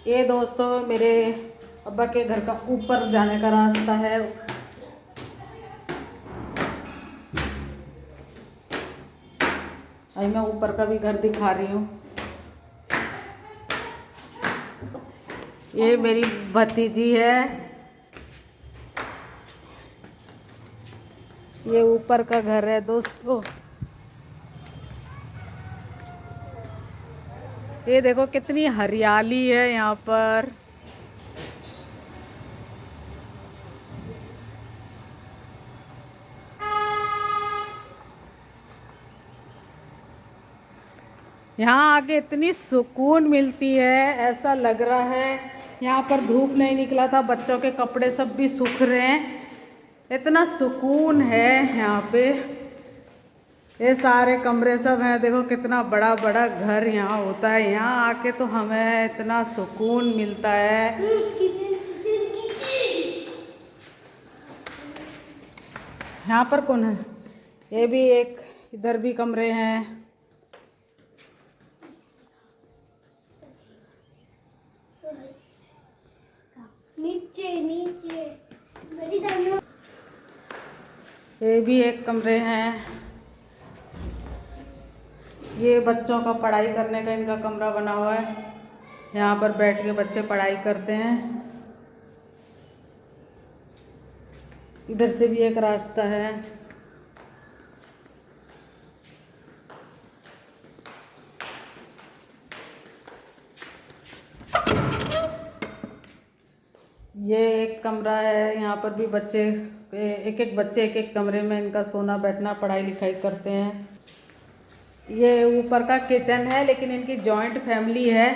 ये दोस्तों मेरे अब्बा के घर का ऊपर जाने का रास्ता है। अभी मैं ऊपर का भी घर दिखा रही हूँ। ये मेरी भतीजी है। ये ऊपर का घर है दोस्तों। ये देखो कितनी हरियाली है यहाँ पर। यहाँ आके इतनी सुकून मिलती है, ऐसा लग रहा है यहाँ पर धूप नहीं निकला था, बच्चों के कपड़े सब भी सूख रहे हैं। इतना सुकून है यहाँ पे। ये सारे कमरे सब हैं, देखो कितना बड़ा बड़ा घर यहाँ होता है। यहाँ आके तो हमें इतना सुकून मिलता है। यहाँ पर कौन है? ये भी एक, इधर भी कमरे हैं। नीचे नीचे ये भी एक कमरे हैं। ये बच्चों का पढ़ाई करने का इनका कमरा बना हुआ है। यहाँ पर बैठ के बच्चे पढ़ाई करते हैं। इधर से भी एक रास्ता है। ये एक कमरा है, यहाँ पर भी बच्चे एक एक बच्चे एक एक कमरे में इनका सोना बैठना पढ़ाई लिखाई करते हैं। ये ऊपर का किचन है, लेकिन इनकी जॉइंट फैमिली है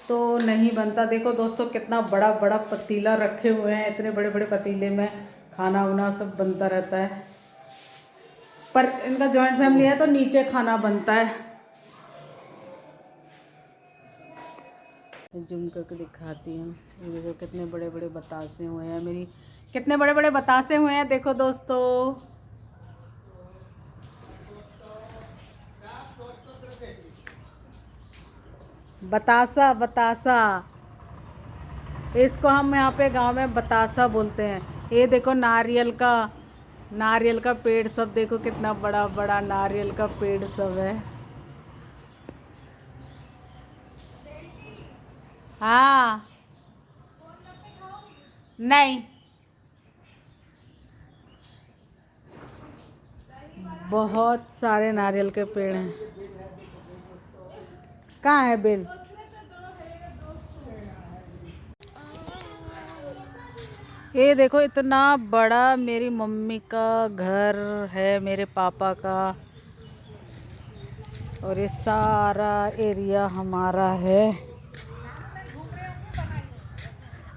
तो नहीं बनता। देखो दोस्तों कितना बड़ा बड़ा पतीला रखे हुए हैं। इतने बड़े बड़े पतीले में खाना वाना सब बनता रहता है। पर इनका जॉइंट फैमिली है तो नीचे खाना बनता है। जूम करके दिखाती हूँ। ये देखो कितने बड़े बड़े बतासे हुए हैं। मेरी कितने बड़े बड़े बतासे हुए हैं देखो दोस्तों। बतासा बतासा, इसको हम यहाँ पे गांव में बतासा बोलते हैं। ये देखो नारियल का पेड़ सब देखो कितना बड़ा बड़ा नारियल का पेड़ सब है। हाँ नहीं, बहुत सारे नारियल के पेड़ हैं। कहाँ है बेल? ये देखो इतना बड़ा मेरी मम्मी का घर है, मेरे पापा का, और ये सारा एरिया हमारा है।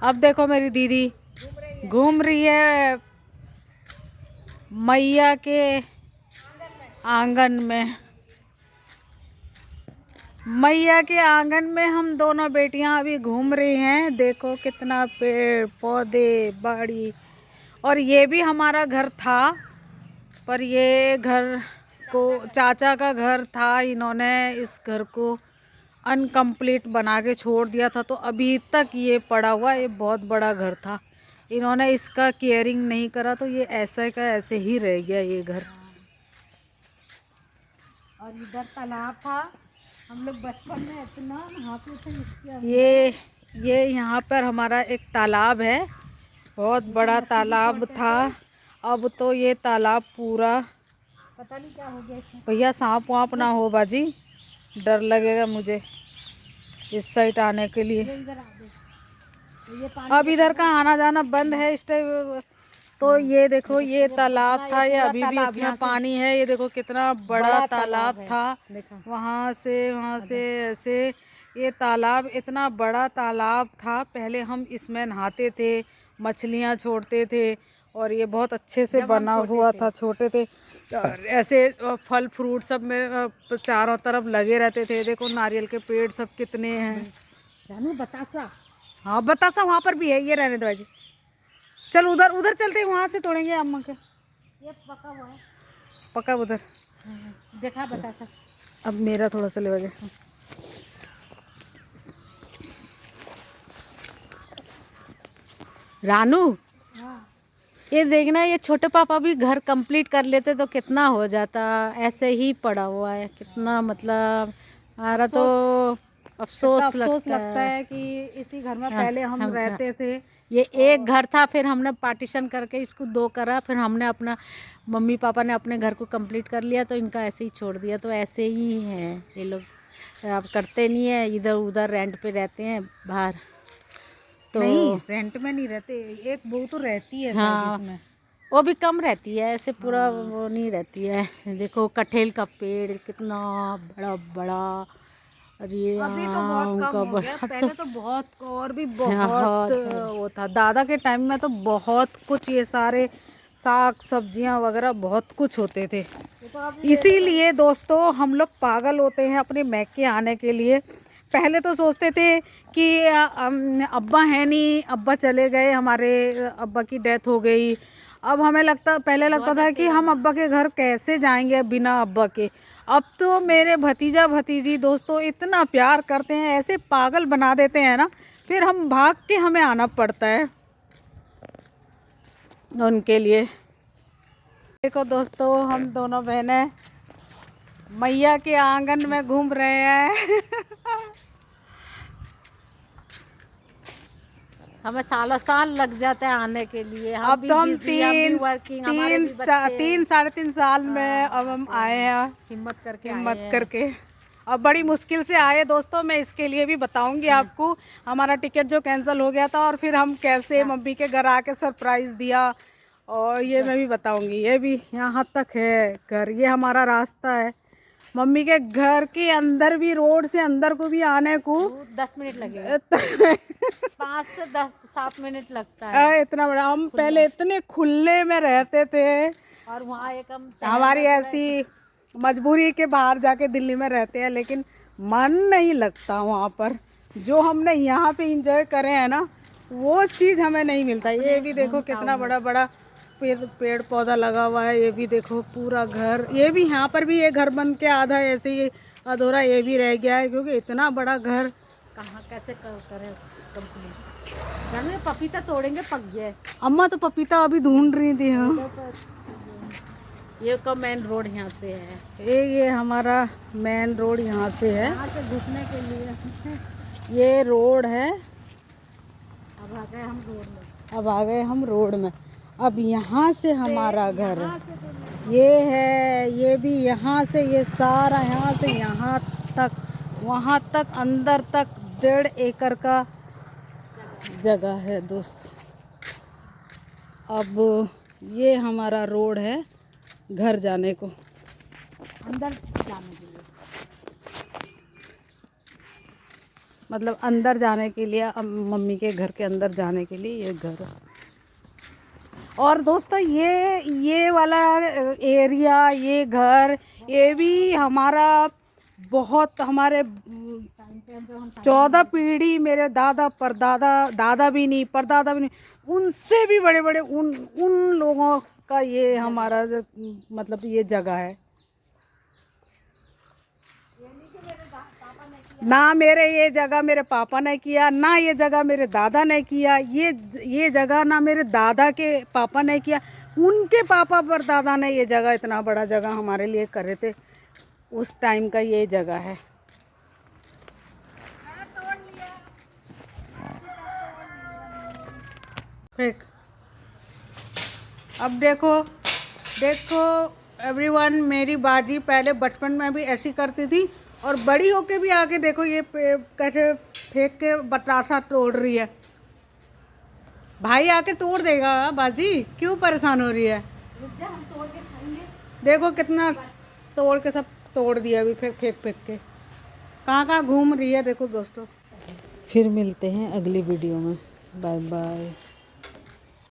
अब देखो मेरी दीदी घूम रही है मैया के आंगन में। मैया के आंगन में हम दोनों बेटियां अभी घूम रही हैं। देखो कितना पेड़ पौधे बाड़ी। और ये भी हमारा घर था, पर ये घर को चाचा का घर था, इन्होंने इस घर को अनकम्प्लीट बना के छोड़ दिया था, तो अभी तक ये पड़ा हुआ। ये बहुत बड़ा घर था, इन्होंने इसका केयरिंग नहीं करा, तो ये ऐसे का ऐसे ही रह गया ये घर। और इधर तालाब था, हम लोग बचपन में इतना नहाते थे। ये यहाँ पर हमारा एक तालाब है, बहुत बड़ा तालाब था। अब तो ये तालाब पूरा, पता नहीं क्या हो गया। भैया सांप वाप ना हो बाजी, डर लगेगा मुझे इस साइड आने के लिए। अब इधर का आना जाना बंद है इस टाइम। तो ये देखो ये तालाब था, ये अभी भी इसमें पानी है। ये देखो कितना बड़ा तालाब था। वहाँ से ऐसे ये तालाब, इतना बड़ा तालाब था। पहले हम इसमें नहाते थे, मछलियाँ छोड़ते थे, और ये बहुत अच्छे से बना हुआ था। छोटे थे ऐसे, फल फ्रूट सब में चारों तरफ लगे रहते थे। देखो नारियल के पेड़ सब कितने हैं। बतासा, हाँ बतासा वहाँ पर भी है। ये रहने दो भाई, चल उधर उधर चलते हैं, वहाँ से तोड़ेंगे अम्मा के। ये पका हुआ है, पका उधर देखा बतासा। अब मेरा थोड़ा सा ले बजे। रानू, ये देखना, ये छोटे पापा भी घर कंप्लीट कर लेते तो कितना हो जाता। ऐसे ही पड़ा हुआ है, कितना मतलब हमारा तो अफसोस लगता है कि इसी घर में पहले हम रहते थे। ये एक घर था, फिर हमने पार्टीशन करके इसको दो करा, फिर हमने अपना मम्मी पापा ने अपने घर को कंप्लीट कर लिया तो इनका ऐसे ही छोड़ दिया। तो ऐसे ही है ये लोग, अब करते नहीं है, इधर उधर रेंट पे रहते हैं बाहर। तो नहीं, रेंट में नहीं रहते, एक बहू तो रहती है। हाँ, वो भी कम रहती है, ऐसे पूरा वो नहीं रहती है। देखो कटहल का पेड़ कितना बड़ा बड़ा, और ये अभी तो बहुत कम हो गया, पहले तो बहुत और भी बहुत वो था। दादा के टाइम में तो बहुत कुछ ये सारे साग सब्जियां वगैरह बहुत कुछ होते थे। इसीलिए दोस्तों हम लोग पागल होते हैं अपने मैके आने के लिए। पहले तो सोचते थे कि अब्बा है नहीं, अब्बा चले गए, हमारे अब्बा की डेथ हो गई। अब हमें पहले लगता था कि हम अब्बा के घर कैसे जाएंगे बिना अब्बा के। अब तो मेरे भतीजा भतीजी दोस्तों इतना प्यार करते हैं, ऐसे पागल बना देते हैं ना, फिर हम भाग के हमें आना पड़ता है उनके लिए। देखो दोस्तों, हम दोनों बहनें मैया के आंगन में घूम रहे हैं। हमें सालों साल लग जाता है आने के लिए। अब तो हम 3-3.5 साल में अब हम आए हैं, हिम्मत करके। अब बड़ी मुश्किल से आए दोस्तों। मैं इसके लिए भी बताऊंगी आपको, हमारा टिकट जो कैंसिल हो गया था और फिर हम कैसे मम्मी के घर आके सरप्राइज दिया, और ये मैं भी बताऊंगी। ये भी यहाँ तक है घर, ये हमारा रास्ता है मम्मी के घर के अंदर भी। रोड से अंदर को भी आने को 10 मिनट लगेगा। 5 से 7 मिनट लगता है। इतना बड़ा, हम पहले इतने खुले में रहते थे, और वहाँ एक हमारी ऐसी मजबूरी के बाहर जाके दिल्ली में रहते हैं, लेकिन मन नहीं लगता वहाँ पर। जो हमने यहाँ पे इंजॉय करे हैं ना, वो चीज़ हमें नहीं मिलता। ये भी देखो कितना बड़ा बड़ा पेड़ पौधा लगा हुआ है। ये भी देखो पूरा घर, ये भी यहाँ पर भी ये घर बन के आधा ऐसे ही अधूरा ये भी रह गया है, क्योंकि इतना बड़ा घर कहाँ कैसे करें कंप्लीट। घर में पपीता तोड़ेंगे, पक गया। अम्मा तो पपीता अभी ढूंढ रही थी। हाँ, ये का मेन रोड यहाँ से है। ये हमारा मेन रोड यहाँ से है, यहाँ से घुसने के लिए ये रोड है। अब आ गए हम रोड में। अब यहाँ से हमारा घर ये है, ये भी यहाँ से, ये सारा यहाँ से यहाँ तक, वहाँ तक अंदर तक 1.5 एकड़ का जगह है दोस्त। अब ये हमारा रोड है घर जाने को, अंदर जाने के लिए, मतलब अंदर जाने के लिए, मम्मी के घर के अंदर जाने के लिए ये घर है। और दोस्तों ये वाला एरिया, ये घर, ये भी हमारा बहुत, हमारे 14 पीढ़ी, मेरे दादा परदादा, दादा भी नहीं परदादा भी नहीं, उनसे भी बड़े बड़े उन लोगों का ये हमारा मतलब ये जगह है। ना मेरे ये जगह मेरे पापा ने किया, ना ये जगह मेरे दादा ने किया, ये जगह ना मेरे दादा के पापा ने किया, उनके पापा पर दादा ने ये जगह, इतना बड़ा जगह हमारे लिए करे थे उस टाइम का ये जगह है। अब देखो एवरीवन, मेरी बाजी पहले बचपन में भी ऐसी करती थी, और बड़ी होके भी आके देखो ये कैसे फेंक के बतासा तोड़ रही है। भाई आके तोड़ देगा बाजी, क्यों परेशान हो रही है? हम तोड़ के खाएंगे। देखो कितना तोड़ के सब तोड़ दिया अभी, फेंक के कहाँ घूम रही है। देखो दोस्तों, फिर मिलते हैं अगली वीडियो में। Bye bye.